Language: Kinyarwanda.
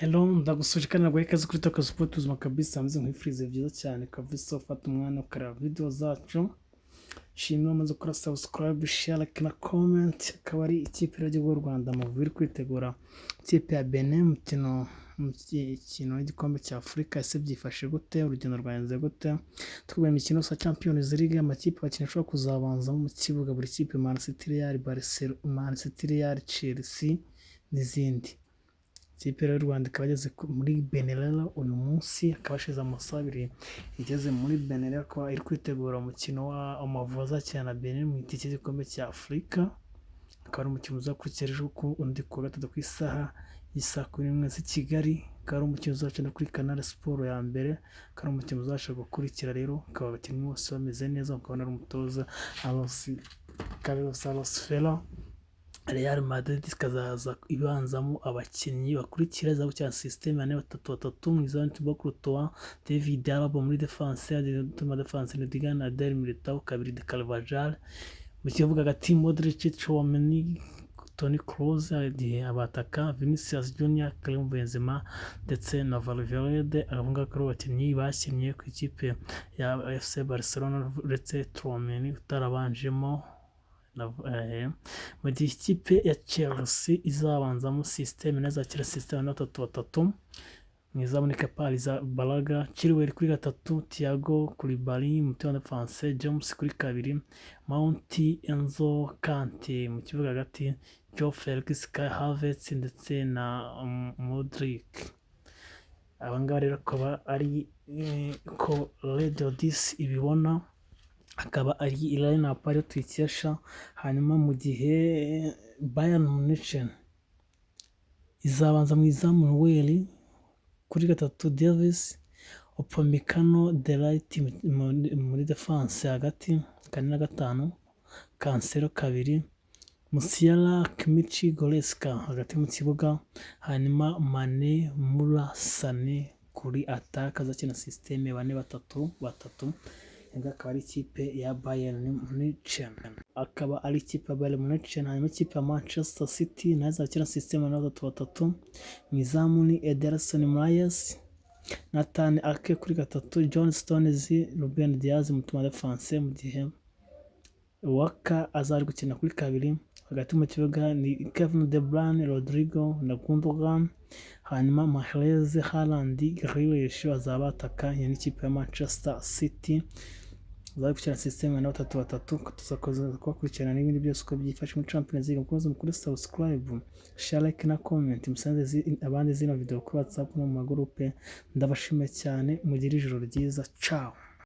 Hello, ndagusuje kandi naguhaye ikaze kuri Talk Sport ubuzima kabisa, hameze nk'ifurize byiza cyane kabisa. Ufata umwanya ukareba video zacu, shimwe wamaze gukora subscribe, share, like na comment. Akaba ari ikipe y'u Rwanda AMAVUBI iri kwitegura ikipe ya Benin umukino w'igikombe cya Afurika. Ese byifashe gute? Urugendo rwagenze gute? Twubaye imikino ya Champions League, amakipe abakinnyi ashobora kuzabanzamo mu kibuga, buri kipe Man City, Real, Barcelona, Man City, Real, Chelsea n'izindi. Ikipe y'u Rwanda ikaba igeze muri Benin uyu munsi, akaba ashize amasaha abiri igeze muri Benin, akaba iri kwitegura umukino wa AMAVUBI azakina na Benin mu itike y'igikombe cya Afurika. Akaba ari umukino uzakurikira ejo undi ku wa gatatu ku isaha y'isa 11 z'i Kigali. Akaba ari umukino uzacana kuri Canal Sport ya mbere, akaba ari umukino uzabasha gukurikira rero, akaba abakinnyi bose bameze neza, ukabona ari umutoza Carlos Ferrer. Real Madrid ikazaza ibanzamo abakinnyi bakurikira za gukina system ya 3-3 mu izani Thibaut Courtois, David Alaba muri defense, defense Nigihe na Militao, kabiri de Carvajal mu kibuga hagati, Modric, Chaine, Toni Kroos, igihe abataka Vinicius Junior, Karim Benzema ndetse na Valverde. Abunga ko abakinnyi bakinnye ku ikipe ya FC Barcelona uretse Chaine utarabanjemo. Mu gihe ikipe ya Chelsea izabanzamo system nazakira system ya 3-3 mu izamu Kapaliza Balaga, Chilwell kuri gatatu, Thiago Koulibaly mu kibuga defense, James kuri kabiri, Mount, Enzo, Kante mu kibuga hagati, Joe Felix, Kai Havertz ndetse na Modric. Abangaba rero akaba ari ko Radio 10 ibibona, akaba ari line-up ariyo tuyikesha. Hanyuma mu gihe Bayern Munich izabanza mu izamu Noel kuri gatatu, Davis, Upamecano, Delight muri defense hagati, kane na gatanu, Cancelo kabiri, Musiala, Kimmich, Goretzka hagati mu kibuga. Hanyuma Mane, Mura, Sané kuri attack, azakina system 4-3-3. Akaba ari ikipe ya Bayern Munich, akaba ari ikipe ya Bayern Munich. Hanyuma ikipe ya Manchester City nayo izakina system ya 3-3 mu izamu ni Ederson Moraes, Nathan Ake kuri gatatu, John Stones, Ruben Diaz mu defense, mu gihe Waka azari gukina kuri kabiri. Hagati mu kibuga ni Kevin De Bruyne, Rodrigo na Gundogan. Hanyuma Mahrez, Haaland, Grealish azaba ataka. Iyi ni ikipe ya Manchester City zari gukina system ya 3-3. Tuzakoza kubakurikirana n'ibindi byose uko byifashe muri Champions League. Mukomeze mukore subscribe, share, like na comment, musanze abandi zino video kuri WhatsApp no mu magroupe. Ndabashimiye cyane, mugire ijoro ryiza. Ciao.